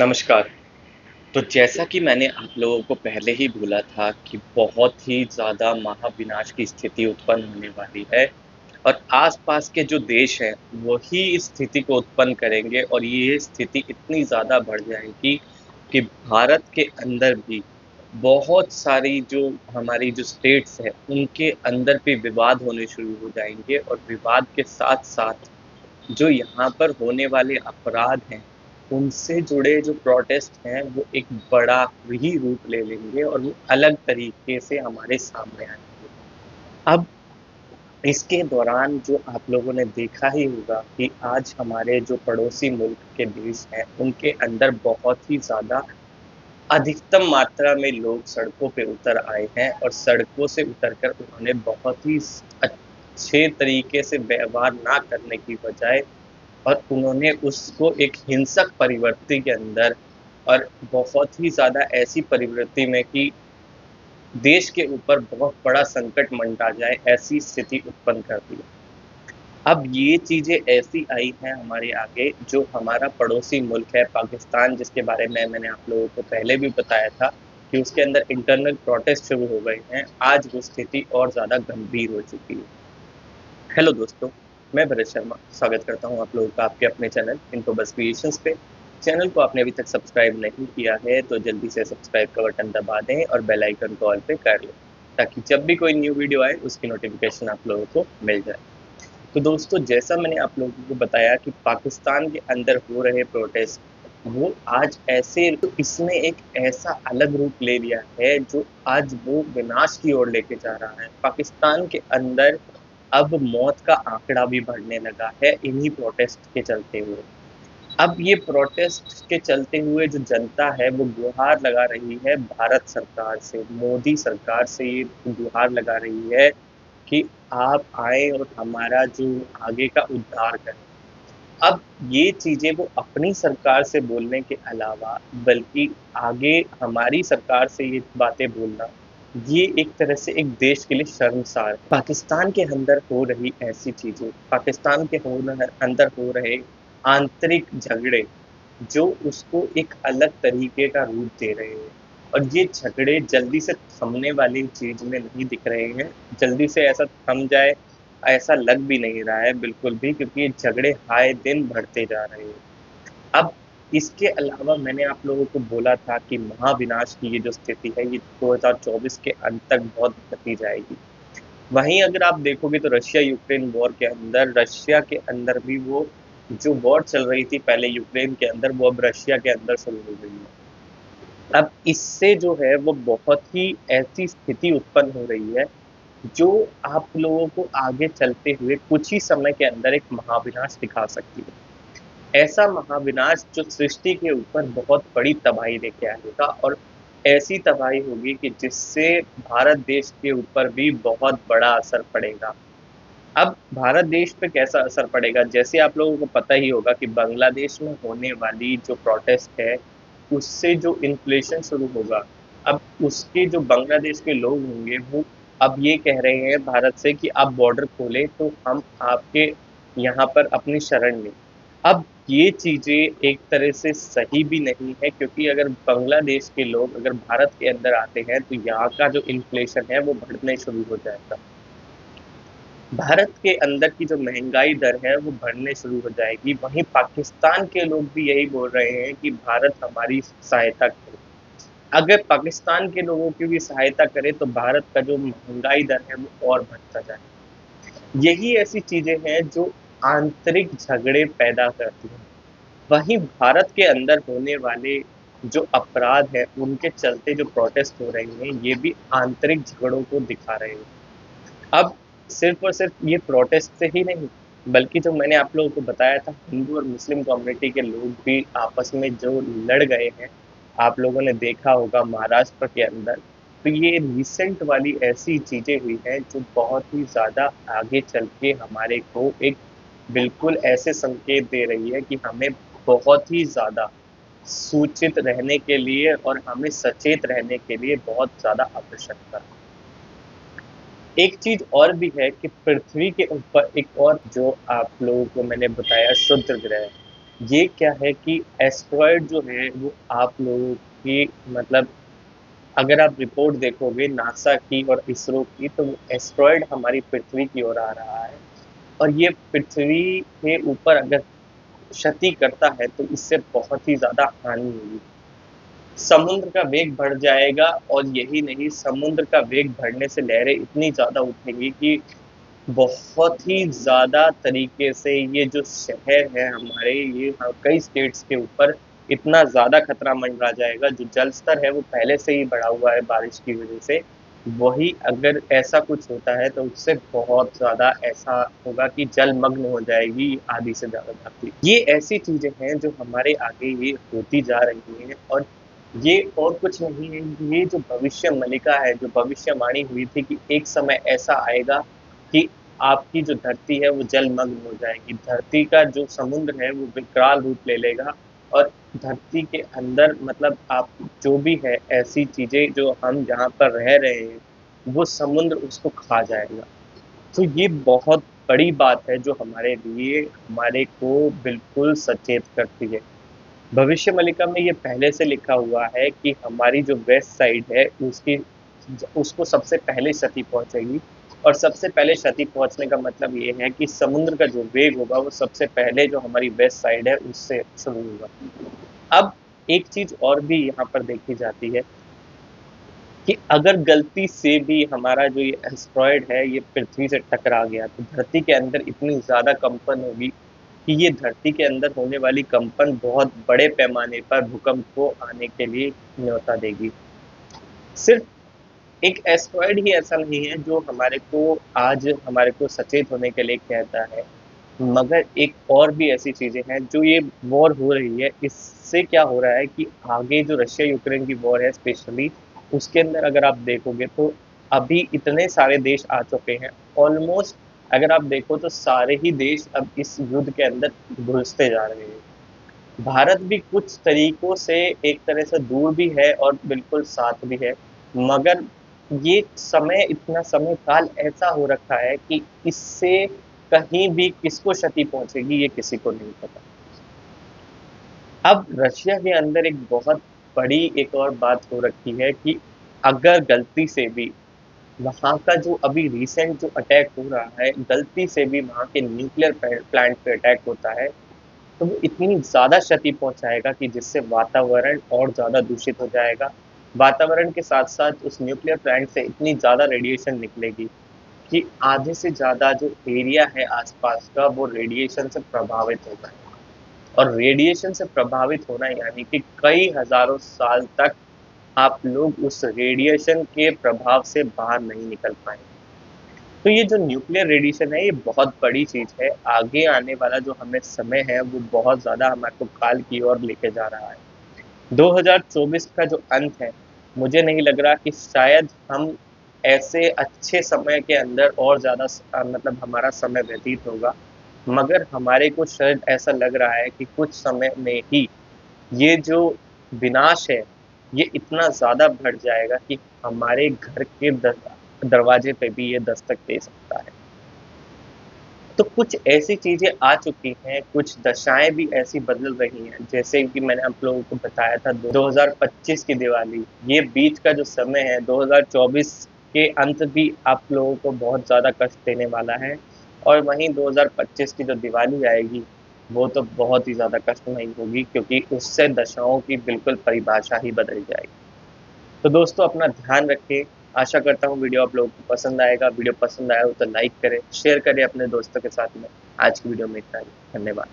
नमस्कार। तो जैसा कि मैंने आप लोगों को पहले ही बोला था कि बहुत ही ज़्यादा महाविनाश की स्थिति उत्पन्न होने वाली है और आस-पास के जो देश हैं, वही इस स्थिति को उत्पन्न करेंगे और ये स्थिति इतनी ज़्यादा बढ़ जाएगी कि भारत के अंदर भी बहुत सारी जो हमारी जो स्टेट्स हैं, उनके अंदर भी विवाद होने शुरू हो जाएँगे और विवाद के साथ-साथ जो यहाँ पर होने वाले अपराध हैं, उनसे जुड़े जो प्रोटेस्ट हैं, वो एक बड़ा ही रूप ले लेंगे और वो अलग तरीके से हमारे सामने आएँगे। अब इसके दौरान जो आप लोगों ने देखा ही होगा कि आज हमारे जो पड़ोसी मुल्क के देश हैं, उनके अंदर बहुत ही ज़्यादा अधिकतम मात्रा में लोग सड़कों पे उतर आए हैं और सड़कों से उतर कर उन्होंने बहुत ही अच्छे तरीके से व्यवहार ना करने की बजाय और उन्होंने उसको एक हिंसक प्रवृत्ति के अंदर और बहुत ही ज़्यादा ऐसी प्रवृत्ति में कि देश के ऊपर बहुत बड़ा संकट मंडरा जाए, ऐसी स्थिति उत्पन्न कर दी। अब ये चीज़ें ऐसी आई हैं हमारे आगे, जो हमारा पड़ोसी मुल्क है पाकिस्तान, जिसके बारे में मैंने आप लोगों को पहले भी बताया था कि उसके अंदर इंटरनल प्रोटेस्ट शुरू हो गए हैं। आज वो स्थिति और ज़्यादा गंभीर हो चुकी है। हेलो दोस्तों, मैं भरत शर्मा स्वागत करता हूँ आप लोगों का आपके अपने चैनल इन्फो बज़ क्रिएशंस पे। चैनल को आपने अभी तक सब्सक्राइब नहीं किया है तो जल्दी से सब्सक्राइब का बटन दबा दें और बेल आइकन को ऑल पे कर लें, ताकि जब भी कोई न्यू वीडियो आए उसकी नोटिफिकेशन आप लोगों को मिल जाए। तो दोस्तों, जैसा मैंने आप लोगों को बताया कि पाकिस्तान के अंदर हो रहे प्रोटेस्ट, वो आज ऐसे तो इसने एक ऐसा अलग रूप ले लिया है जो आज वो विनाश की ओर लेके जा रहा है। पाकिस्तान के अंदर अब मौत का आंकड़ा भी बढ़ने लगा है इन्हीं प्रोटेस्ट के चलते हुए। अब ये प्रोटेस्ट के चलते हुए जो जनता है वो गुहार लगा रही है भारत सरकार से, मोदी सरकार से ये गुहार लगा रही है कि आप आएँ और हमारा जो आगे का उद्धार करें। अब ये चीज़ें वो अपनी सरकार से बोलने के अलावा बल्कि आगे हमारी सरकार से ये बातें बोलना, ये एक तरह से एक देश के लिए शर्मसार है। पाकिस्तान के अंदर हो रही ऐसी चीज़ें, पाकिस्तान के अंदर हो रहे आंतरिक झगड़े, जो उसको एक अलग तरीके का रूप दे रहे हैं और ये झगड़े जल्दी से थमने वाली चीज़ में नहीं दिख रहे हैं। जल्दी से ऐसा थम जाए, ऐसा लग भी नहीं रहा है बिल्कुल भी, क्योंकि ये झगड़े आए दिन बढ़ते जा रहे हैं। अब इसके अलावा मैंने आप लोगों को बोला था कि महाविनाश की ये जो स्थिति है, ये 2024 के अंत तक बहुत बढ़ती जाएगी। वहीं अगर आप देखोगे तो रशिया-यूक्रेन वॉर के अंदर, रशिया के अंदर भी वो जो वॉर चल रही थी पहले यूक्रेन के अंदर, वो अब रशिया के अंदर शुरू हो गई है। अब इससे जो है वो बहुत ही ऐसी स्थिति उत्पन्न हो रही है, जो आप लोगों को आगे चलते हुए कुछ ही समय के अंदर एक महाविनाश दिखा सकती है। ऐसा महाविनाश जो सृष्टि के ऊपर बहुत बड़ी तबाही लेके आएगा और ऐसी तबाही होगी कि जिससे भारत देश के ऊपर भी बहुत बड़ा असर पड़ेगा। अब भारत देश पे कैसा असर पड़ेगा? जैसे आप लोगों को पता ही होगा कि बांग्लादेश में होने वाली जो प्रोटेस्ट है, उससे जो इन्फ्लेशन शुरू होगा, अब उसके जो बांग्लादेश के लोग होंगे, वो अब ये कह रहे हैं भारत से कि आप बॉर्डर खोलें, तो हम आपके यहाँ पर अपनी शरण लें। अब ये चीज़ें एक तरह से सही भी नहीं है, क्योंकि अगर बांग्लादेश के लोग अगर भारत के अंदर आते हैं, तो यहाँ का जो इन्फ्लेशन है, वो बढ़ने शुरू हो जाएगा। भारत के अंदर की जो महँगाई दर है वो बढ़ने शुरू हो जाएगी। वहीं पाकिस्तान के लोग भी यही बोल रहे हैं कि भारत हमारी सहायता करे। अगर पाकिस्तान के लोगों की भी सहायता करे तो भारत का जो महँगाई दर है वो और बढ़ता जाए। यही ऐसी चीज़ें हैं जो आंतरिक झगड़े पैदा करती हैं। वहीं भारत के अंदर होने वाले जो अपराध हैं, उनके चलते जो प्रोटेस्ट हो रहे हैं, ये भी आंतरिक झगड़ों को दिखा रहे हैं। अब सिर्फ़ और सिर्फ़ ये प्रोटेस्ट से ही नहीं, बल्कि जो मैंने आप लोगों को बताया था हिंदू और मुस्लिम कम्युनिटी के लोग भी आपस में जो लड़ गए हैं, आप लोगों ने देखा होगा महाराष्ट्र के अंदर। तो ये रिसेंट वाली ऐसी चीज़ें हुई हैं जो बहुत ही ज़्यादा आगे चल के हमारे को एक बिल्कुल ऐसे संकेत दे रही है कि हमें बहुत ही ज़्यादा सूचित रहने के लिए और हमें सचेत रहने के लिए बहुत ज़्यादा आवश्यकता है। एक चीज़ और भी है कि पृथ्वी के ऊपर एक और जो आप लोगों को मैंने बताया, शुद्र ग्रह। ये क्या है कि एस्टेरॉयड जो है वो आप लोगों की मतलब अगर आप रिपोर्ट देखोगे नासा की और इसरो की, तो वो एस्टेरॉयड हमारी पृथ्वी की ओर आ रहा है। और ये पृथ्वी के ऊपर अगर क्षति करता है तो इससे बहुत ही ज़्यादा हानि होगी। समुद्र का वेग बढ़ जाएगा और यही नहीं, समुद्र का वेग बढ़ने से लहरें इतनी ज़्यादा उठेंगी कि बहुत ही ज़्यादा तरीके से ये जो शहर है हमारे, ये कई स्टेट्स के ऊपर इतना ज़्यादा खतरा मंडरा जाएगा। जो जल स्तर है वो पहले से ही बढ़ा हुआ है बारिश की वजह से। वही अगर ऐसा कुछ होता है तो उससे बहुत ज़्यादा ऐसा होगा कि जलमग्न हो जाएगी आधी से ज़्यादा धरती। ये ऐसी चीज़ें हैं जो हमारे आगे ये होती जा रही हैं, और ये और कुछ नहीं है, ये जो भविष्य मलिका है, जो भविष्यवाणी हुई थी कि एक समय ऐसा आएगा कि आपकी जो धरती है वो जलमग्न हो जाएगी। धरती का जो समुद्र है वो विकराल रूप ले लेगा, और धरती के अंदर मतलब आप जो भी है ऐसी चीज़ें जो हम जहाँ पर रह रहे हैं, वो समुद्र उसको खा जाएगा। तो ये बहुत बड़ी बात है जो हमारे लिए हमारे को बिल्कुल सचेत करती है। भविष्य मलिका में ये पहले से लिखा हुआ है कि हमारी जो वेस्ट साइड है उसकी उसको सबसे पहले क्षति पहुंचेगी। और सबसे पहले क्षति पहुंचने का मतलब ये है कि समुद्र का जो वेग होगा वो सबसे पहले जो हमारी वेस्ट साइड है उससे शुरू होगा। अब एक चीज और भी यहाँ पर देखी जाती है कि अगर गलती से भी हमारा जो ये एस्ट्रॉयड है ये पृथ्वी से टकरा गया तो धरती के अंदर इतनी ज़्यादा कंपन होगी कि ये धरती के अंदर होने वाली कंपन बहुत बड़े पैमाने पर भूकंप को आने के लिए न्योता देगी। सिर्फ एक एस्ट्रॉयड ही ऐसा नहीं है जो हमारे को आज हमारे को सचेत होने के लिए कहता है, मगर एक और भी ऐसी चीज़ें हैं जो ये वॉर हो रही है, इससे क्या हो रहा है कि आगे जो रशिया यूक्रेन की वॉर है स्पेशली, उसके अंदर अगर आप देखोगे तो अभी इतने सारे देश आ चुके हैं। ऑलमोस्ट अगर आप देखो तो सारे ही देश अब इस युद्ध के अंदर घुसते जा रहे हैं। भारत भी कुछ तरीकों से एक तरह से दूर भी है और बिल्कुल साथ भी है, मगर ये समय इतना समय काल ऐसा हो रखा है कि इससे कहीं भी किसको क्षति पहुंचेगी ये किसी को नहीं पता। अब रशिया के अंदर एक बहुत बड़ी एक और बात हो रखी है कि अगर गलती से भी वहाँ का जो अभी रिसेंट जो अटैक हो रहा है, गलती से भी वहाँ के न्यूक्लियर प्लांट पे अटैक होता है, तो वो इतनी ज़्यादा क्षति पहुँचाएगा कि जिससे वातावरण और ज़्यादा दूषित हो जाएगा। वातावरण के साथ-साथ उस न्यूक्लियर प्लांट से इतनी ज़्यादा रेडिएशन निकलेगी कि आधे से ज़्यादा जो एरिया है आसपास का वो रेडिएशन से प्रभावित होगा। और रेडिएशन से प्रभावित होना यानी कि कई हज़ारों साल तक आप लोग उस रेडिएशन के प्रभाव से बाहर नहीं निकल पाएँगे। तो ये जो न्यूक्लियर रेडिएशन है ये बहुत बड़ी चीज़ है। आगे आने वाला जो हमें समय है वो बहुत ज़्यादा हमारे को काल की ओर लेके जा रहा है। 2024 का जो अंत है, मुझे नहीं लग रहा कि शायद हम ऐसे अच्छे समय के अंदर और ज़्यादा मतलब हमारा समय व्यतीत होगा। मगर हमारे को शायद ऐसा लग रहा है कि कुछ समय में ही ये जो विनाश है, ये इतना ज़्यादा बढ़ जाएगा कि हमारे घर के दरवाजे पे भी ये दस्तक दे सकता है। तो कुछ ऐसी चीज़ें आ चुकी हैं, कुछ दशाएँ भी ऐसी बदल रही हैं, जैसे कि मैंने आप लोगों को बताया था 2025 की दिवाली, ये बीच का जो समय है 2024 के अंत भी आप लोगों को बहुत ज़्यादा कष्ट देने वाला है। और वहीं 2025 की जो दिवाली आएगी, वो तो बहुत ही ज़्यादा कष्टमयी होगी क्योंकि उससे दशाओं की बिल्कुल परिभाषा ही बदल जाएगी। तो दोस्तों अपना ध्यान रखें। आशा करता हूँ वीडियो आप लोगों को पसंद आएगा। वीडियो पसंद आया हो तो लाइक करें, शेयर करें अपने दोस्तों के साथ में। आज की वीडियो में इतना ही। धन्यवाद।